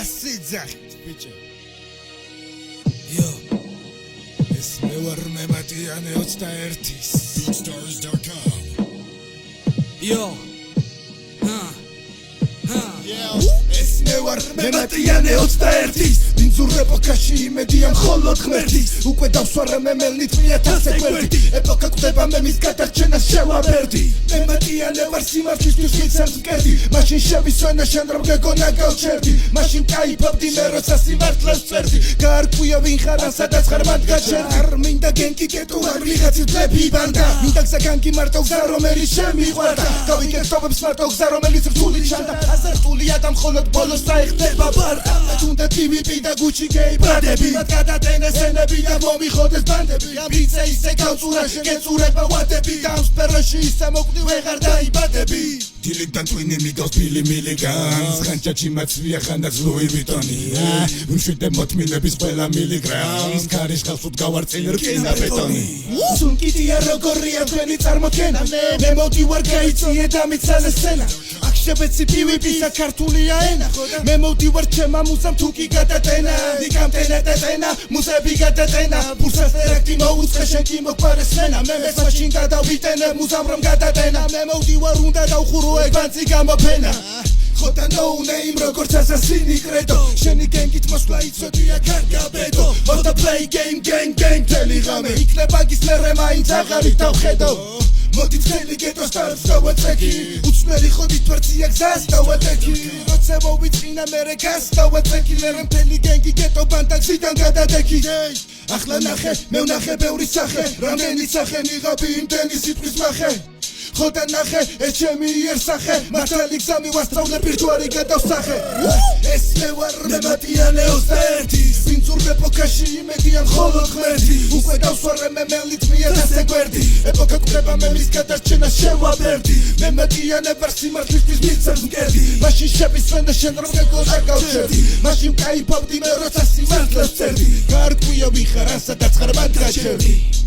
სიძახით ბიჭო Yo ეს მე ვარ მემატიანე 21-ის Beatstars.com Yo ეს მე ვარ მემატიანე 21-ის ვინძურ ეპოქაში იმედია მხოლოდ ღმერთის უკვე დავსვარე მე მელნით მიათასე გვერდი ეპოქა გვდება მე მის გადარჩენას შევაბერდი მემატიანე ვარ სიმართლისთვის ვიცემს მკერდი მაშინ შევისვენა შენ რომ გეგონა გავჩერდი მაშინ კაიფობდი მე როცა სიმართლეს წერდი გაარკვია ვინ ხარ ან სადაც ხარ მათ გაჩერდი არ მინდა გენკი კეტუ არ ვიღაცის ბლები ბანდა მინდა გზა განკი მარტო გზა რომელიც შემიყვარდა გავიგერთობებს მარტო გზა რომელიც რთული ჩანდა აზრტულია და მხოლოდ ბოლოს დაიხდება ბარდა თუნდა TVP და გუჩი გეი ბრადები მათ გადადენეს ენები და მომიხოდეს ბანდები ვიце ისე გავწურა გეწურება ვადები და ამ სფეროში ისე მოკვდი ვეღარ დაიბადები დილიდან ტვინი მიგავს ფილი მილიგანს ხანჭაჩი მაცვია ხანდაც ლუი ვიტონია ვიმშვიდე მოთმინების ყველა მილიგრამს ქარის ხალხს გავარწინ რკინა ბეტონი სუნკიდია როგორია თქვენი წარმოდგენა მე მოდივარ გაიწიე და მიცალე სცენა აქ შებეცი PVP-ს ქართულია ენა მე მოდივარ ჩემა მუსამ თუკი გადატენა ნიკამდენა დეტენა მუსები გადატენა ბურსას ტერაქტი მოუწყე შენ კი მოგვარეს სცენა მე მაშინ გადავიტენე მუსამ რომ გადატენა მე მოდივარ უნდა დავხურო ეგ გამოფენა ხოდა no name როგორც ასასინი კრედო შენი გენგით მოსვლა იცოდია კარგა ბედო მოდა play game gang თელი ღამე იქნება გისმერე მაინც აღარი დავხედო მოდი წელი გეტოს თავს დავაწეკი უცნელი ხოდი თვარცია გზას დავატეკი როცა მოვიწყინა მერე გას დავაწეკი მერე მთელი გენგი გეტო ბანდაგზიდან გადადეკი ახლა ნახე მე ვნახე ბევრი სახე რამდენი სახე მიღაბი იმდენი სიტყვის მახე ხოდა ნახე ეს ჩემი იერსახე მართალი გზა მივასწავლე პირთვარი გადავსახე ეს მე ვარ მემატიანე 21-ის ვინძურ ეპოქაში იმედია მხოლოდ ღმერთი უკვე დავსვარე მე მელნით მიათასე გვერდი ეპოქა გვდება მე მის გადარჩენას შევაბერდი მემატიანე ვარ სიმართლისთვის მიცემს მკერდი მაშინ შევისვენა შენ რომ გეგონა გავჩერდი მაშინ კაიფობდი მე როცა სიმართლეს წერდი გაარკვია ვინ ხარ ან სადაც ხარ მათ გაჩერდი